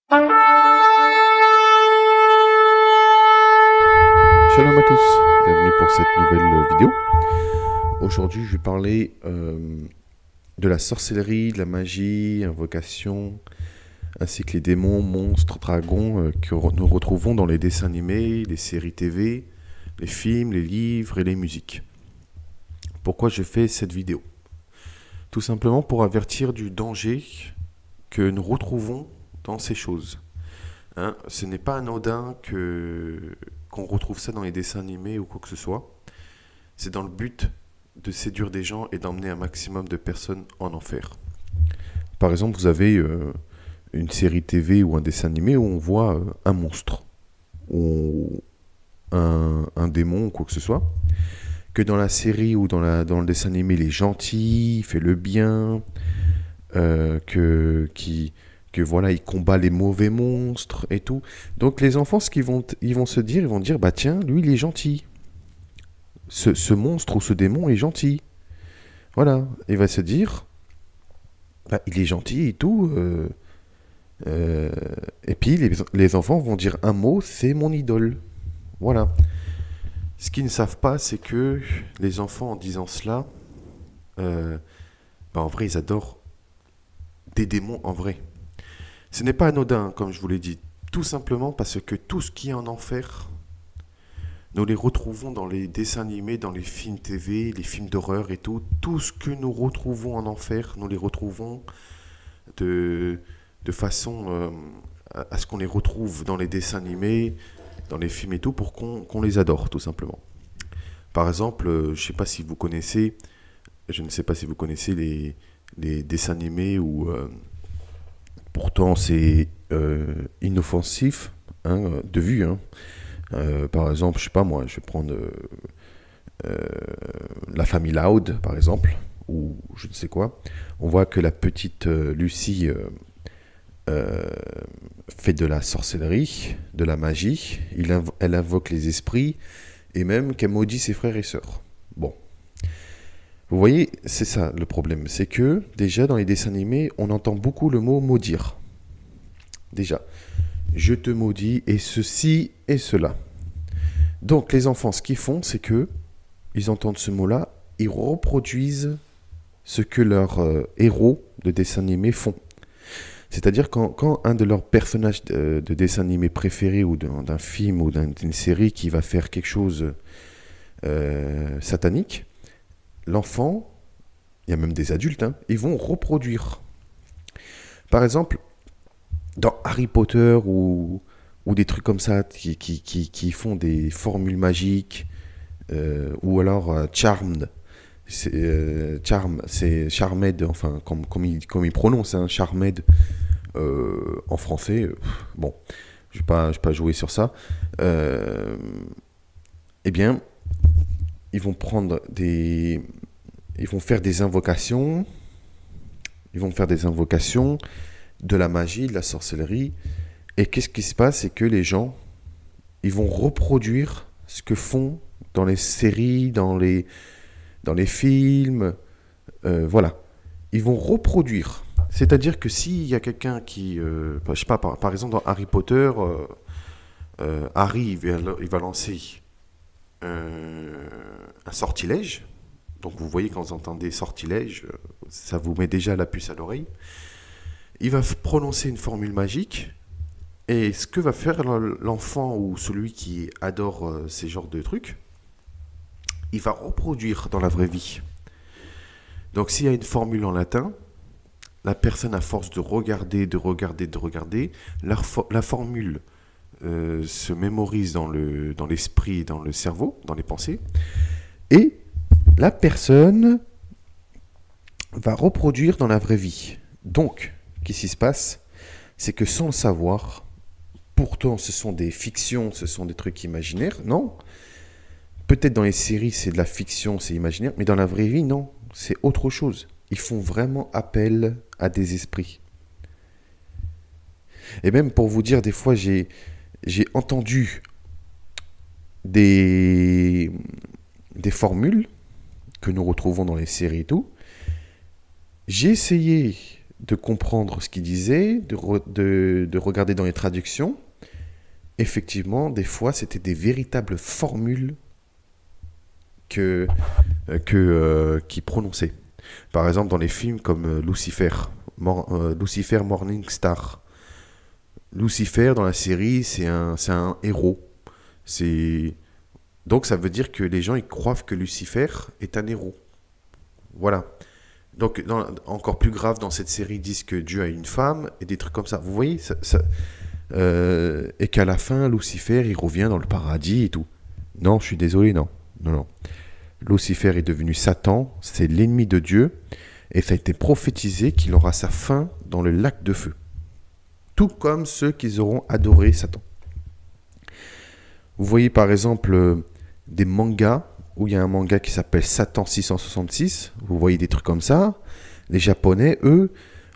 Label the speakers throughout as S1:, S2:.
S1: Shalom à tous, bienvenue pour cette nouvelle vidéo. Aujourd'hui je vais parler de la sorcellerie, de la magie, invocation, ainsi que les démons, monstres, dragons que nous retrouvons dans les dessins animés, les séries TV, les films, les livres et les musiques. Pourquoi je fais cette vidéo? Tout simplement pour avertir du danger que nous retrouvons dans ces choses. Ce n'est pas anodin qu'on retrouve ça dans les dessins animés ou quoi que ce soit. C'est dans le but de séduire des gens et d'emmener un maximum de personnes en enfer. Par exemple, vous avez une série TV ou un dessin animé où on voit un monstre ou un démon ou quoi que ce soit. Que dans la série ou dans le dessin animé, il est gentil, il fait le bien, que voilà, il combat les mauvais monstres et tout. Donc les enfants, ils vont se dire, bah tiens, lui il est gentil. Ce monstre ou ce démon est gentil. Voilà, il va se dire, bah, il est gentil et tout. Et puis les enfants vont dire un mot, c'est mon idole. Voilà. Ce qu'ils ne savent pas, c'est que les enfants, en disant cela, bah, en vrai, ils adorent des démons en vrai. Ce n'est pas anodin, comme je vous l'ai dit, tout simplement parce que tout ce qui est en enfer, nous les retrouvons dans les dessins animés, dans les films TV, les films d'horreur et tout. Tout ce que nous retrouvons en enfer, nous les retrouvons de façon à ce qu'on les retrouve dans les dessins animés, dans les films et tout, pour qu'on les adore, tout simplement. Par exemple, je ne sais pas si vous connaissez les dessins animés où pourtant c'est inoffensif de vue. Par exemple, je sais pas moi, je vais prendre la famille Loud, par exemple, ou je ne sais quoi. On voit que la petite Lucie fait de la sorcellerie, de la magie. Elle invoque les esprits et même qu'elle maudit ses frères et sœurs. Bon. Vous voyez, c'est ça le problème. C'est que déjà dans les dessins animés, on entend beaucoup le mot maudire. Déjà, je te maudis et ceci et cela. Donc les enfants, ce qu'ils font, c'est que ils entendent ce mot-là, ils reproduisent ce que leurs héros de dessin animé font. C'est-à-dire quand un de leurs personnages de dessin animé préférés ou d'un film ou d'une série qui va faire quelque chose satanique, l'enfant, il y a même des adultes, ils vont reproduire. Par exemple, dans Harry Potter ou des trucs comme ça qui font des formules magiques, ou alors Charmed, Charm, c'est Charmed, enfin comme il prononce, Charmed en français. Bon, je vais pas jouer sur ça. Eh bien, ils vont faire des invocations. Ils vont faire des invocations de la magie, de la sorcellerie. Et qu'est-ce qui se passe? C'est que les gens, ils vont reproduire ce que font dans les séries, dans les films. Voilà. Ils vont reproduire. C'est-à-dire que s'il y a quelqu'un qui... je sais pas, par exemple, dans Harry Potter, Harry, il va lancer un sortilège. Donc vous voyez, quand vous entendez sortilège, ça vous met déjà la puce à l'oreille. Il va prononcer une formule magique. Et ce que va faire l'enfant ou celui qui adore ces genres de trucs, il va reproduire dans la vraie vie. Donc s'il y a une formule en latin, la personne, à force de regarder, la formule se mémorise dans l'esprit, dans le cerveau, dans les pensées, et la personne va reproduire dans la vraie vie. Donc, qu'est-ce qui se passe? C'est que sans le savoir, pourtant ce sont des fictions, ce sont des trucs imaginaires, non? Peut-être dans les séries c'est de la fiction, c'est imaginaire, mais dans la vraie vie, non, c'est autre chose. Ils font vraiment appel à des esprits. Et même pour vous dire, des fois j'ai entendu des formules que nous retrouvons dans les séries et tout. J'ai essayé de comprendre ce qu'il disait, de regarder dans les traductions, effectivement, des fois, c'était des véritables formules qu'il prononçait. Par exemple, dans les films comme Lucifer, Lucifer Morning Star. Lucifer, dans la série, c'est un héros. Donc, ça veut dire que les gens ils croient que Lucifer est un héros. Voilà. Donc, encore plus grave, dans cette série, ils disent que Dieu a une femme et des trucs comme ça. Vous voyez et qu'à la fin, Lucifer, il revient dans le paradis et tout. Non, je suis désolé, non. Non, non. Lucifer est devenu Satan, c'est l'ennemi de Dieu, et ça a été prophétisé qu'il aura sa fin dans le lac de feu. Tout comme ceux qui auront adoré Satan. Vous voyez par exemple des mangas, où il y a un manga qui s'appelle Satan 666, vous voyez des trucs comme ça. Les Japonais, eux,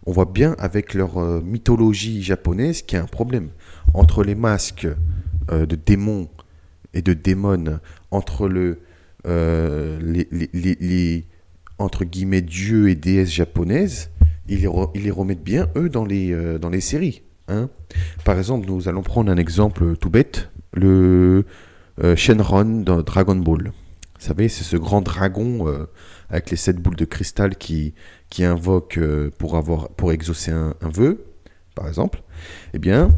S1: on voit bien avec leur mythologie japonaise qu'il y a un problème. Entre les masques de démons et de démons, entre les entre guillemets dieux et déesses japonaises, ils les remettent bien, eux, dans les séries. Hein. Par exemple, nous allons prendre un exemple tout bête, le Shenron dans Dragon Ball. Vous savez, c'est ce grand dragon avec les 7 boules de cristal qui invoque pour exaucer un vœu, par exemple. Eh bien,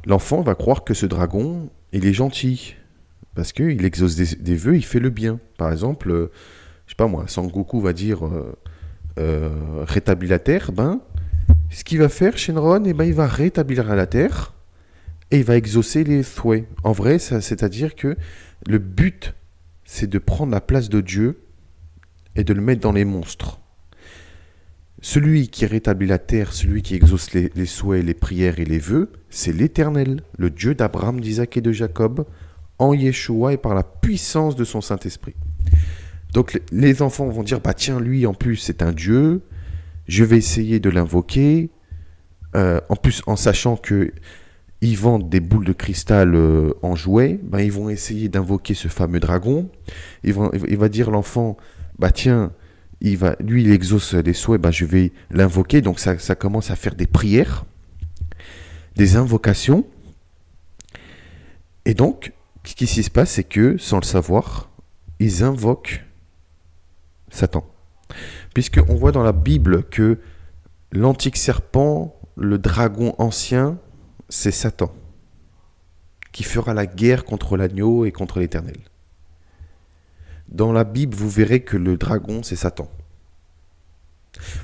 S1: l'enfant va croire que ce dragon, il est gentil. Parce qu'il exauce des vœux, il fait le bien. Par exemple, je sais pas moi, Sangoku va dire rétablis la Terre. Ben, ce qu'il va faire, Shenron, eh ben, il va rétablir la Terre et il va exaucer les souhaits. En vrai, c'est-à-dire que le but, c'est de prendre la place de Dieu et de le mettre dans les monstres. Celui qui rétablit la terre, celui qui exauce les souhaits, les prières et les vœux, c'est l'Éternel, le Dieu d'Abraham, d'Isaac et de Jacob, en Yeshua et par la puissance de son Saint-Esprit. Donc les enfants vont dire, bah tiens, lui en plus c'est un Dieu, je vais essayer de l'invoquer, en plus en sachant que ils vendent des boules de cristal en jouets, ben, ils vont essayer d'invoquer ce fameux dragon. Il va dire l'enfant, bah tiens, lui il exauce les souhaits, bah, je vais l'invoquer. Donc ça commence à faire des prières, des invocations. Et donc, ce qui se passe, c'est que, sans le savoir, ils invoquent Satan. Puisqu'on voit dans la Bible que l'antique serpent, le dragon ancien, c'est Satan, qui fera la guerre contre l'agneau et contre l'Éternel. Dans la Bible, vous verrez que le dragon, c'est Satan.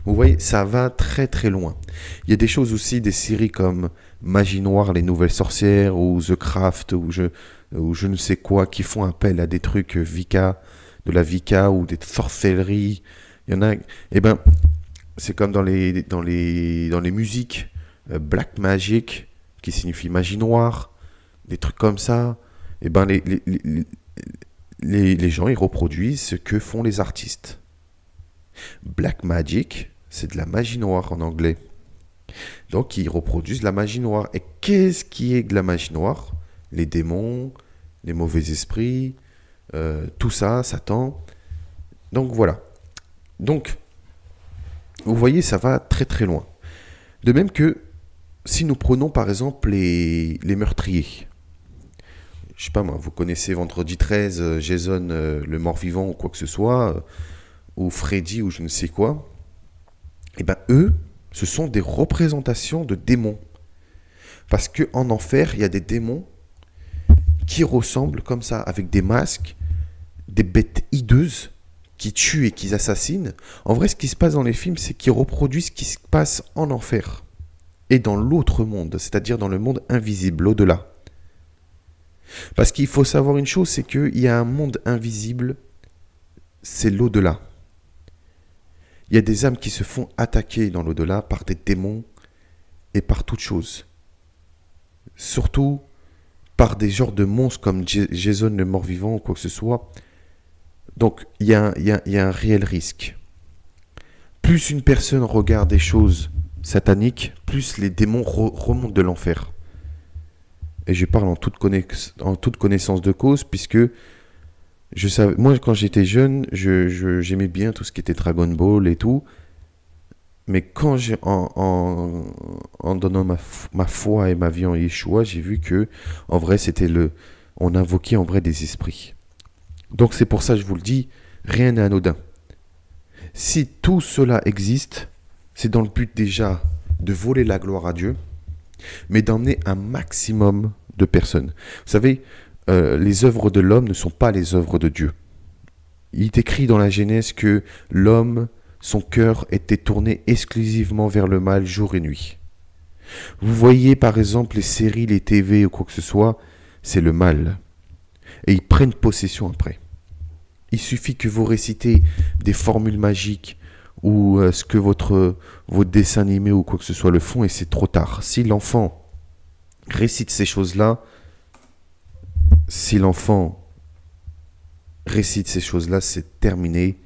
S1: Vous voyez, ça va très très loin. Il y a des choses aussi, des séries comme Magie Noire, les Nouvelles Sorcières, ou The Craft, ou je ne sais quoi, qui font appel à des trucs de la Wicca, ou des sorcelleries. Il y en a, eh ben, c'est comme dans les musiques, Black Magic, qui signifie magie noire, des trucs comme ça, et ben les gens ils reproduisent ce que font les artistes. Black Magic, c'est de la magie noire en anglais. Donc ils reproduisent la magie noire. Et qu'est-ce qui est de la magie noire? Les démons, les mauvais esprits, tout ça, Satan. Donc voilà. Donc, vous voyez, ça va très très loin. De même que si nous prenons par exemple les meurtriers, je sais pas moi, vous connaissez Vendredi 13, Jason le mort-vivant ou quoi que ce soit, ou Freddy ou je ne sais quoi, et ben eux, ce sont des représentations de démons. Parce qu'en enfer, il y a des démons qui ressemblent comme ça, avec des masques, des bêtes hideuses, qui tuent et qui assassinent. En vrai, ce qui se passe dans les films, c'est qu'ils reproduisent ce qui se passe en enfer. Et dans l'autre monde, c'est-à-dire dans le monde invisible, au-delà. Parce qu'il faut savoir une chose, c'est qu'il y a un monde invisible, c'est l'au-delà. Il y a des âmes qui se font attaquer dans l'au-delà par des démons et par toutes choses. Surtout par des genres de monstres comme Jason le mort-vivant ou quoi que ce soit. Donc il y a un réel risque. Plus une personne regarde des choses sataniques, plus les démons remontent de l'enfer. Et je parle en toute connaissance de cause, puisque je savais, moi quand j'étais jeune, j'aimais bien tout ce qui était Dragon Ball et tout. Mais quand en donnant ma foi et ma vie en Yeshua, j'ai vu que, en vrai, on invoquait en vrai des esprits. Donc c'est pour ça que je vous le dis, rien n'est anodin. Si tout cela existe, c'est dans le but déjà de voler la gloire à Dieu, mais d'emmener un maximum de personnes. Vous savez, les œuvres de l'homme ne sont pas les œuvres de Dieu. Il est écrit dans la Genèse que l'homme, son cœur était tourné exclusivement vers le mal jour et nuit. Vous voyez par exemple les séries, les TV ou quoi que ce soit, c'est le mal. Et ils prennent possession après. Il suffit que vous récitez des formules magiques ou ce que votre dessin animé ou quoi que ce soit le font et c'est trop tard. Si l'enfant récite ces choses-là, c'est terminé.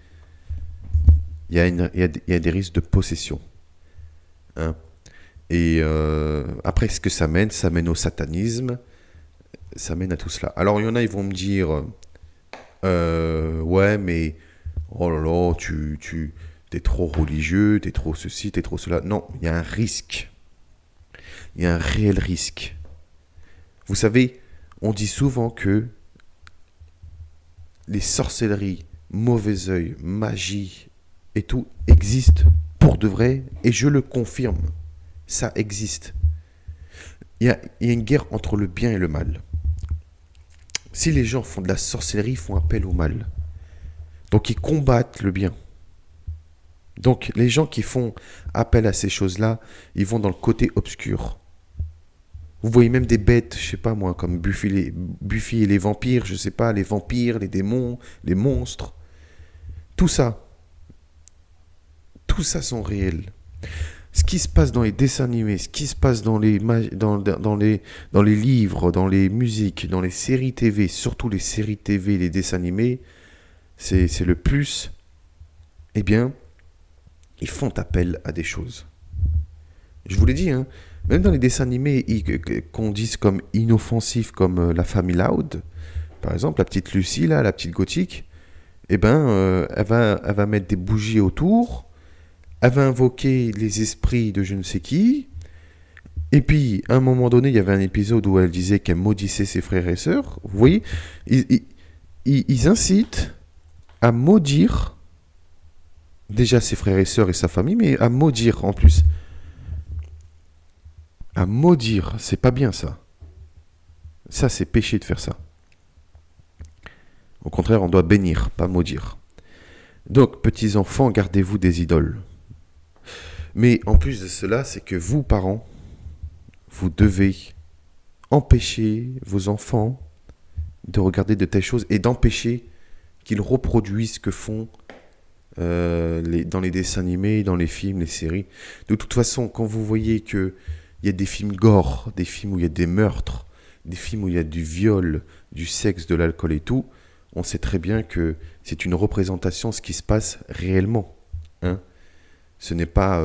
S1: Il y a des risques de possession. Hein. Et après, ce que ça mène au satanisme. Ça mène à tout cela. Alors, il y en a, ils vont me dire, ouais, mais, oh là là, t'es trop religieux, t'es trop ceci, t'es trop cela. Non, il y a un risque. Il y a un réel risque. Vous savez, on dit souvent que les sorcelleries, mauvais œil, magie et tout existent pour de vrai, et je le confirme. Ça existe. Il y a une guerre entre le bien et le mal. Si les gens font de la sorcellerie, ils font appel au mal. Donc ils combattent le bien. Donc les gens qui font appel à ces choses-là, ils vont dans le côté obscur. Vous voyez même des bêtes, je sais pas moi, comme Buffy et les vampires, je sais pas, les vampires, les démons, les monstres. Tout ça sont réels. Ce qui se passe dans les dessins animés, ce qui se passe dans les livres, dans les musiques, dans les séries TV, surtout les séries TV, les dessins animés, c'est le plus. Eh bien, ils font appel à des choses. Je vous l'ai dit, hein, même dans les dessins animés qu'on dise comme inoffensifs, comme La Famille Loud, par exemple, la petite Lucie, là, la petite gothique, eh ben, elle va mettre des bougies autour. Elle va invoquer les esprits de je ne sais qui. Et puis, à un moment donné, il y avait un épisode où elle disait qu'elle maudissait ses frères et sœurs. Vous voyez, ils incitent à maudire déjà ses frères et sœurs et sa famille, mais à maudire en plus. À maudire, c'est pas bien ça. Ça, c'est péché de faire ça. Au contraire, on doit bénir, pas maudire. Donc, petits enfants, gardez-vous des idoles. Mais en plus de cela, c'est que vous, parents, vous devez empêcher vos enfants de regarder de telles choses et d'empêcher qu'ils reproduisent ce que font dans les dessins animés, dans les films, les séries. De toute façon, quand vous voyez qu'il y a des films gore, des films où il y a des meurtres, des films où il y a du viol, du sexe, de l'alcool et tout, on sait très bien que c'est une représentation de ce qui se passe réellement. Hein. Ce n'est pas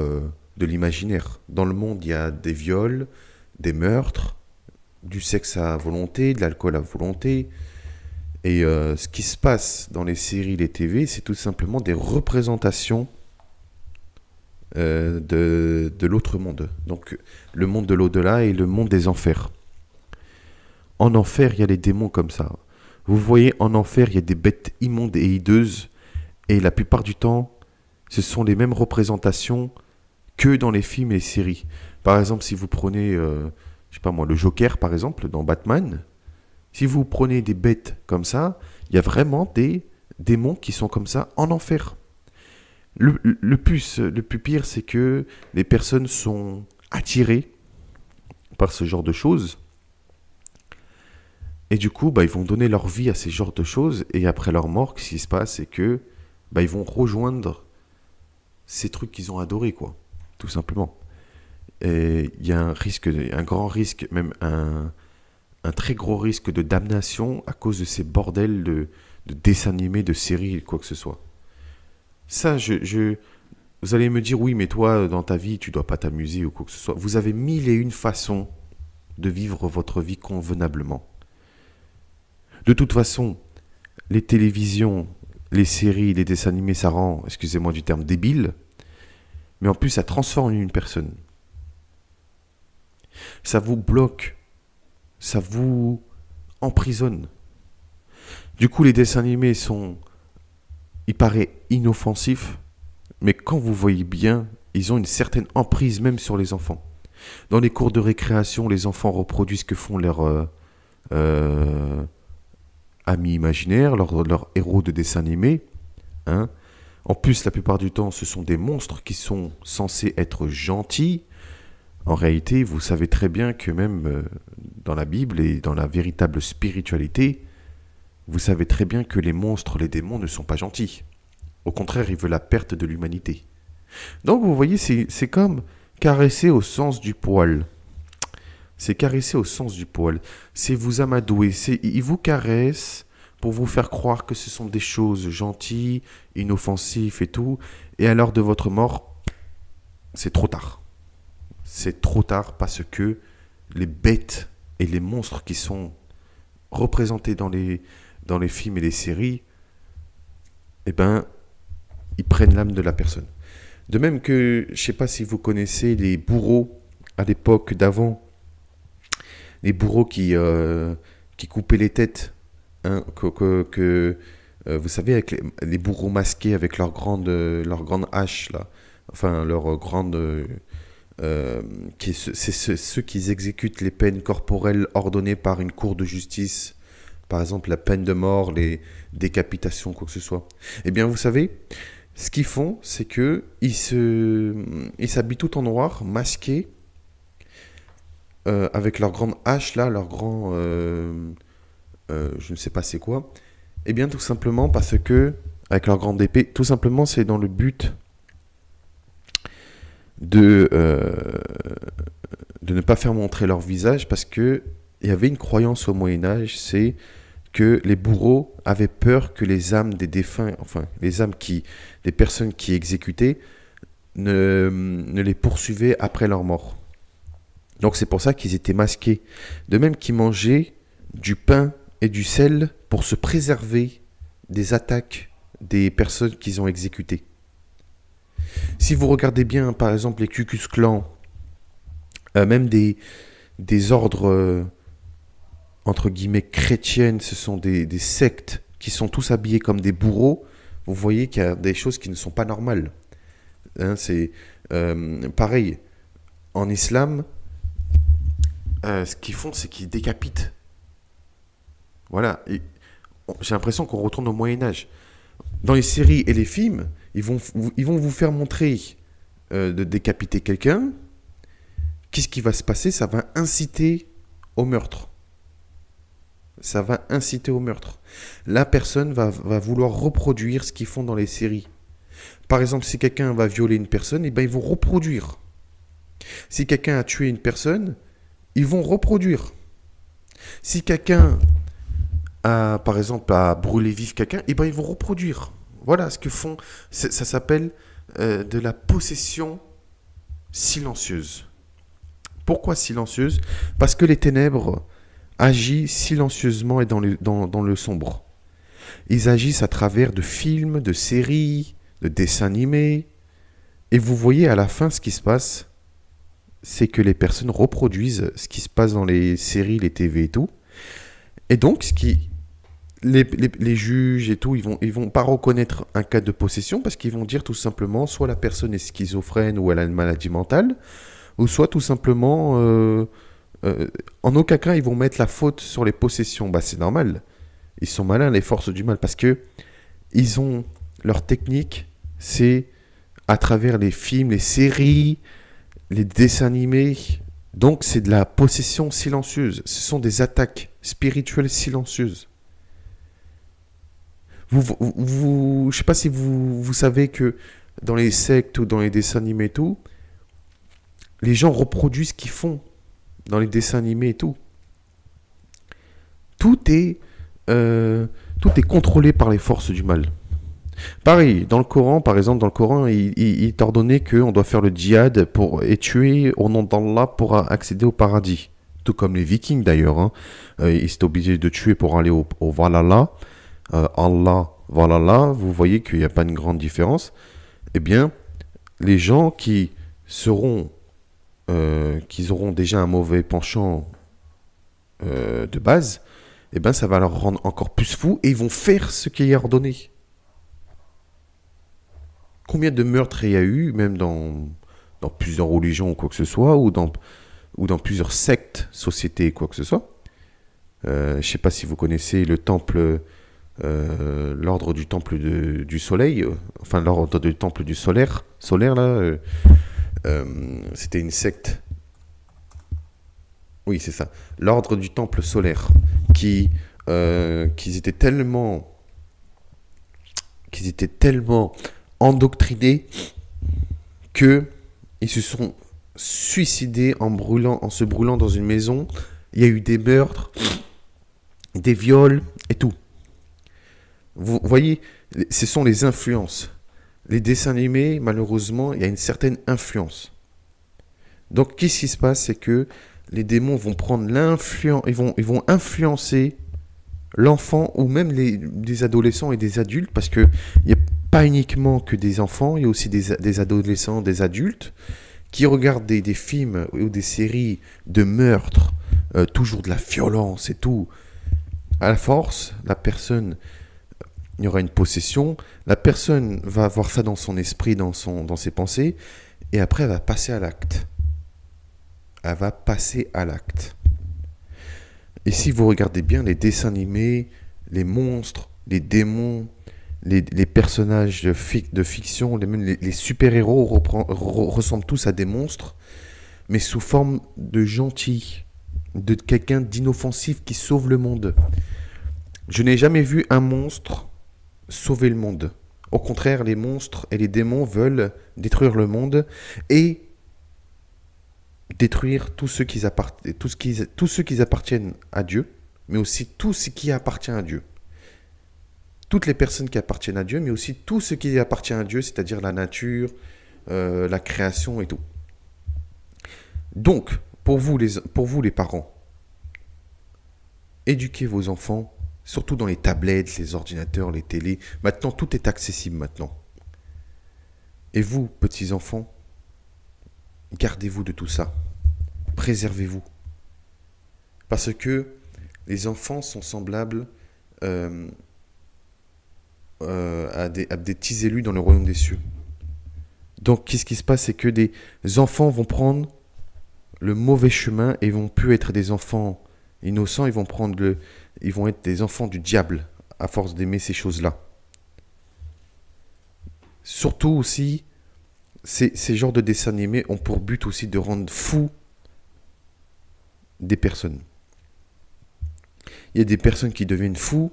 S1: de l'imaginaire. Dans le monde, il y a des viols, des meurtres, du sexe à volonté, de l'alcool à volonté. Et ce qui se passe dans les séries, les TV, c'est tout simplement des représentations de l'autre monde. Donc le monde de l'au-delà et le monde des enfers. En enfer, il y a les démons comme ça. Vous voyez, en enfer, il y a des bêtes immondes et hideuses. Et la plupart du temps, ce sont les mêmes représentations que dans les films et les séries. Par exemple, si vous prenez, je sais pas moi, le Joker, par exemple, dans Batman, si vous prenez des bêtes comme ça, il y a vraiment des démons qui sont comme ça en enfer. Le plus pire, c'est que les personnes sont attirées par ce genre de choses. Et du coup, ils vont donner leur vie à ces genres de choses. Et après leur mort, ce qui se passe, c'est que ils vont rejoindre ces trucs qu'ils ont adorés, quoi. Tout simplement. Et il y a un grand risque, même un très gros risque de damnation à cause de ces bordels de dessins animés, de séries, quoi que ce soit. Ça, vous allez me dire, oui, mais toi, dans ta vie, tu dois pas t'amuser ou quoi que ce soit. Vous avez 1001 façons de vivre votre vie convenablement. De toute façon, les télévisions, les séries, les dessins animés, ça rend, excusez-moi du terme, débile. mais en plus ça transforme une personne. Ça vous bloque, ça vous emprisonne. Du coup, les dessins animés il paraît inoffensif, mais quand vous voyez bien, ils ont une certaine emprise même sur les enfants. Dans les cours de récréation, les enfants reproduisent ce que font leurs amis imaginaires, leurs héros de dessins animés. Hein. En plus, la plupart du temps, ce sont des monstres qui sont censés être gentils. En réalité, vous savez très bien que même dans la Bible et dans la véritable spiritualité, vous savez très bien que les monstres, les démons ne sont pas gentils. Au contraire, ils veulent la perte de l'humanité. Donc, vous voyez, c'est comme caresser au sens du poil. C'est caresser au sens du poil. C'est vous amadouer. Ils vous caressent pour vous faire croire que ce sont des choses gentilles, inoffensives et tout. Et à l'heure de votre mort, c'est trop tard. C'est trop tard parce que les bêtes et les monstres qui sont représentés dans les films et les séries, eh ben, ils prennent l'âme de la personne. De même que, je ne sais pas si vous connaissez les bourreaux à l'époque d'avant, les bourreaux qui coupaient les têtes, hein, vous savez, avec les bourreaux masqués avec leur grande hache, là, enfin leur grande... c'est ceux qui exécutent les peines corporelles ordonnées par une cour de justice, par exemple la peine de mort, les décapitations, quoi que ce soit. Eh bien, vous savez, ce qu'ils font, c'est que ils s'habillent tout en noir, masqués, avec leur grande hache là, leur grand, je ne sais pas c'est quoi. Eh bien, tout simplement parce que, avec leur grande épée, tout simplement, c'est dans le but de ne pas faire montrer leur visage, parce que il y avait une croyance au Moyen-Âge, c'est que les bourreaux avaient peur que les âmes des défunts, enfin les âmes des personnes qui exécutaient, ne les poursuivaient après leur mort. Donc c'est pour ça qu'ils étaient masqués. De même qu'ils mangeaient du pain et du sel pour se préserver des attaques des personnes qu'ils ont exécutées. Si vous regardez bien, par exemple, les Ku Klux Klan, même des ordres, entre guillemets, chrétiennes, ce sont des sectes qui sont tous habillés comme des bourreaux, vous voyez qu'il y a des choses qui ne sont pas normales. Hein, c'est pareil, en islam, ce qu'ils font, c'est qu'ils décapitent. Voilà, j'ai l'impression qu'on retourne au Moyen-Âge. Dans les séries et les films, ils vont vous faire montrer de décapiter quelqu'un. Qu'est-ce qui va se passer? Ça va inciter au meurtre. Ça va inciter au meurtre. La personne va vouloir reproduire ce qu'ils font dans les séries. Par exemple, si quelqu'un va violer une personne, eh ben, ils vont reproduire. Si quelqu'un a tué une personne, ils vont reproduire. Si quelqu'un a, par exemple, a brûlé vif quelqu'un, eh ben, ils vont reproduire. Voilà ce que font. Ça s'appelle de la possession silencieuse. Pourquoi silencieuse? Parce que les ténèbres agissent silencieusement et dans le sombre. Ils agissent à travers de films, de séries, de dessins animés. Et vous voyez à la fin ce qui se passe, c'est que les personnes reproduisent ce qui se passe dans les séries, les TV et tout. Et donc, les juges et tout, ils vont pas reconnaître un cas de possession parce qu'ils vont dire tout simplement soit la personne est schizophrène ou elle a une maladie mentale, ou soit tout simplement, en aucun cas, ils vont mettre la faute sur les possessions. Bah, c'est normal. Ils sont malins, les forces du mal, parce que ils ont leur technique, c'est à travers les films, les séries, les dessins animés. Donc, c'est de la possession silencieuse. Ce sont des attaques spirituelles silencieuses. Je ne sais pas si vous savez que dans les sectes ou dans les dessins animés et tout, les gens reproduisent ce qu'ils font dans les dessins animés et tout. Tout est contrôlé par les forces du mal. Pareil, dans le Coran, par exemple, il est ordonné qu'on doit faire le djihad et tuer au nom d'Allah pour accéder au paradis. Tout comme les Vikings d'ailleurs. Hein. Ils étaient obligés de tuer pour aller au Valhalla. Allah, Valhalla, vous voyez qu'il n'y a pas une grande différence. Eh bien, les gens qui auront déjà un mauvais penchant de base, eh ben ça va leur rendre encore plus fous et ils vont faire ce qui est ordonné. Combien de meurtres il y a eu, même dans plusieurs religions ou quoi que ce soit, ou dans plusieurs sectes, sociétés, quoi que ce soit. Je ne sais pas si vous connaissez le temple, l'ordre du temple du soleil, enfin l'ordre du temple du solaire là, c'était une secte. Oui, c'est ça. L'ordre du temple solaire, qu'ils étaient tellement endoctrinés que ils se sont suicidés en se brûlant dans une maison. Il y a eu des meurtres, des viols et tout. Vous voyez, ce sont les influences. Les dessins animés, malheureusement, il y a une certaine influence. Donc, qu'est-ce qui se passe, c'est que les démons vont prendre l'influence, ils vont influencer l'enfant ou même des adolescents et des adultes, parce que il n'y a pas uniquement que des enfants, il y a aussi des adolescents, des adultes qui regardent des films ou des séries de meurtres, toujours de la violence et tout. À la force, la personne, il y aura une possession, la personne va avoir ça dans son esprit, dans ses pensées, et après elle va passer à l'acte. Elle va passer à l'acte. Et si vous regardez bien les dessins animés, les monstres, les démons, les personnages de fiction, même les super-héros ressemblent tous à des monstres, mais sous forme de gentils, de quelqu'un d'inoffensif qui sauve le monde. Je n'ai jamais vu un monstre sauver le monde. Au contraire, les monstres et les démons veulent détruire le monde et détruire tous ceux qui appartiennent à Dieu, mais aussi tout ce qui appartient à Dieu. Toutes les personnes qui appartiennent à Dieu, mais aussi tout ce qui appartient à Dieu, c'est-à-dire la nature, la création et tout. Donc, pour vous les parents, éduquez vos enfants, surtout dans les tablettes, les ordinateurs, les télés. Maintenant, tout est accessible maintenant. Et vous, petits-enfants, gardez-vous de tout ça. Préservez-vous. Parce que les enfants sont semblables à des petits élus dans le royaume des cieux. Donc, qu'est-ce qui se passe, c'est que des enfants vont prendre le mauvais chemin et vont plus être des enfants innocents, ils vont être des enfants du diable à force d'aimer ces choses-là. Surtout aussi, ces genres de dessins animés ont pour but aussi de rendre fous des personnes. Il y a des personnes qui deviennent fous,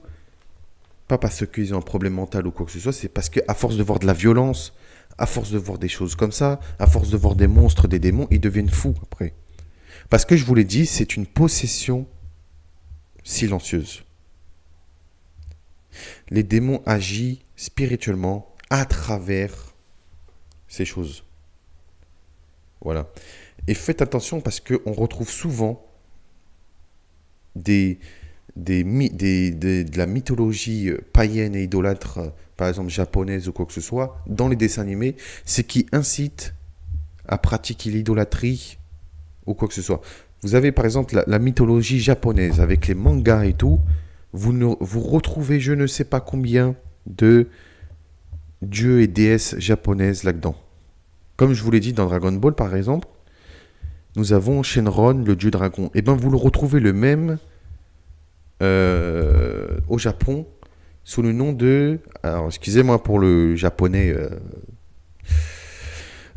S1: pas parce qu'ils ont un problème mental ou quoi que ce soit, c'est parce qu'à force de voir de la violence, à force de voir des choses comme ça, à force de voir des monstres, des démons, ils deviennent fous après. Parce que je vous l'ai dit, c'est une possession silencieuse. Les démons agissent spirituellement à travers ces choses. Voilà. Et faites attention parce qu'on retrouve souvent de la mythologie païenne et idolâtre, par exemple japonaise ou quoi que ce soit, dans les dessins animés, ce qui incite à pratiquer l'idolâtrie ou quoi que ce soit. Vous avez par exemple la mythologie japonaise avec les mangas et tout, vous retrouvez je ne sais pas combien de dieux et déesses japonaises là-dedans. Comme je vous l'ai dit dans Dragon Ball par exemple, nous avons Shenron, le dieu dragon. Et bien vous le retrouvez le même au Japon sous le nom de... Alors excusez-moi pour le japonais...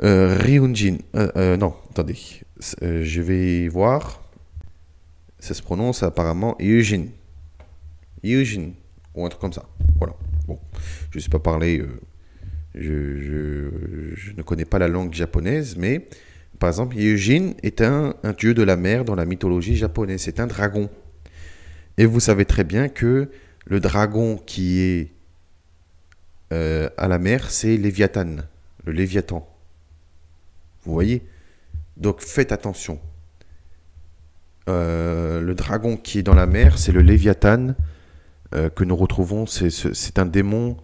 S1: Ryunjin. Non, attendez. Je vais voir. Ça se prononce apparemment Eugene. Eugene. Ou un truc comme ça. Voilà. Bon. Je ne sais pas parler. Je ne connais pas la langue japonaise, mais par exemple, Eugene est un dieu de la mer dans la mythologie japonaise. C'est un dragon. Et vous savez très bien que le dragon qui est à la mer, c'est Léviathan. Le Léviathan. Vous voyez? Donc faites attention. Le dragon qui est dans la mer, c'est le Léviathan que nous retrouvons. C'est un démon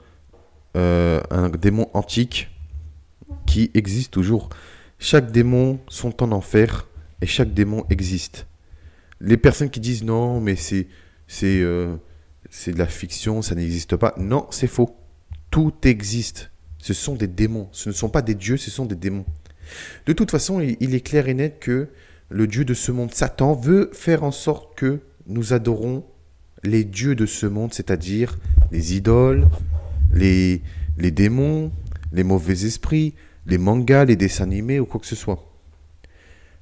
S1: antique, qui existent toujours. Chaque démon sont en enfer et chaque démon existe. Les personnes qui disent non, mais c'est de la fiction, ça n'existe pas. Non, c'est faux. Tout existe. Ce sont des démons. Ce ne sont pas des dieux, ce sont des démons. De toute façon, il est clair et net que le dieu de ce monde, Satan, veut faire en sorte que nous adorons les dieux de ce monde, c'est-à-dire les idoles, les démons, les mauvais esprits, les mangas, les dessins animés ou quoi que ce soit.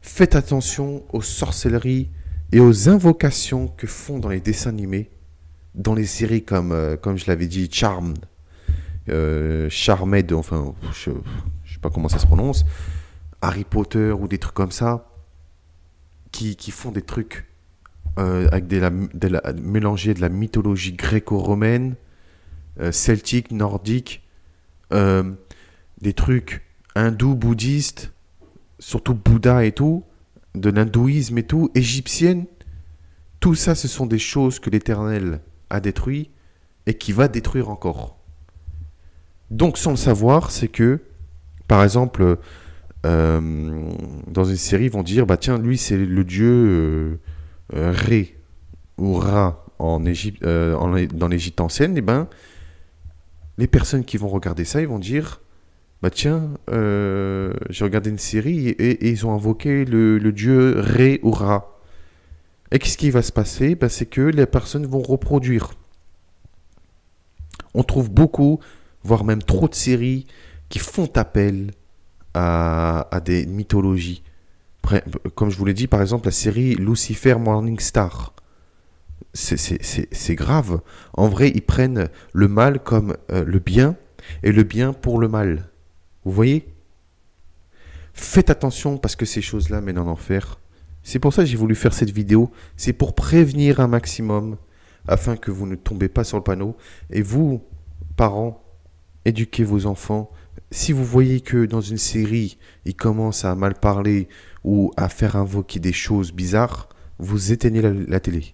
S1: Faites attention aux sorcelleries et aux invocations que font dans les dessins animés, dans les séries comme je l'avais dit, Charmed, Charmed, enfin, je ne sais pas comment ça se prononce, Harry Potter ou des trucs comme ça, qui font des trucs avec mélanger de la mythologie gréco-romaine, celtique, nordique, des trucs hindous, bouddhistes, surtout Bouddha et tout, de l'hindouisme et tout, égyptienne. Tout ça, ce sont des choses que l'Éternel a détruit et qui va détruire encore. Donc, sans le savoir, c'est que, par exemple, dans une série, ils vont dire, bah tiens, lui, c'est le dieu Ré ou Ra dans l'Égypte ancienne. Et ben, les personnes qui vont regarder ça, ils vont dire, bah tiens, j'ai regardé une série et ils ont invoqué le dieu Ré ou Ra. Et qu'est-ce qui va se passer? Bah, c'est que les personnes vont reproduire. On trouve beaucoup, voire même trop de séries qui font appel à des mythologies. Comme je vous l'ai dit, par exemple, la série Lucifer Morningstar. C'est grave. En vrai, ils prennent le mal comme le bien et le bien pour le mal. Vous voyez? Faites attention parce que ces choses-là mènent en enfer. C'est pour ça que j'ai voulu faire cette vidéo. C'est pour prévenir un maximum afin que vous ne tombez pas sur le panneau. Et vous, parents, éduquez vos enfants. Si vous voyez que dans une série, ils commencent à mal parler ou à faire invoquer des choses bizarres, vous éteignez la télé.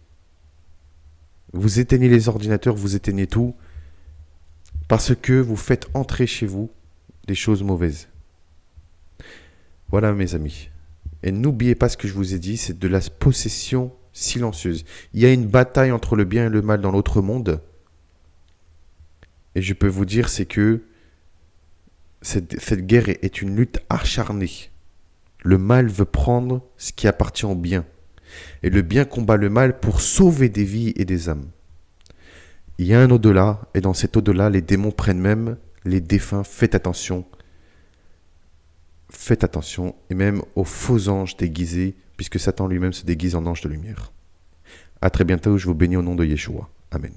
S1: Vous éteignez les ordinateurs, vous éteignez tout. Parce que vous faites entrer chez vous des choses mauvaises. Voilà mes amis. Et n'oubliez pas ce que je vous ai dit, c'est de la possession silencieuse. Il y a une bataille entre le bien et le mal dans l'autre monde. Et je peux vous dire, c'est que cette guerre est une lutte acharnée. Le mal veut prendre ce qui appartient au bien. Et le bien combat le mal pour sauver des vies et des âmes. Il y a un au-delà, et dans cet au-delà, les démons prennent même les défunts. Faites attention. Faites attention, et même aux faux anges déguisés, puisque Satan lui-même se déguise en ange de lumière. À très bientôt, je vous bénis au nom de Yeshua. Amen.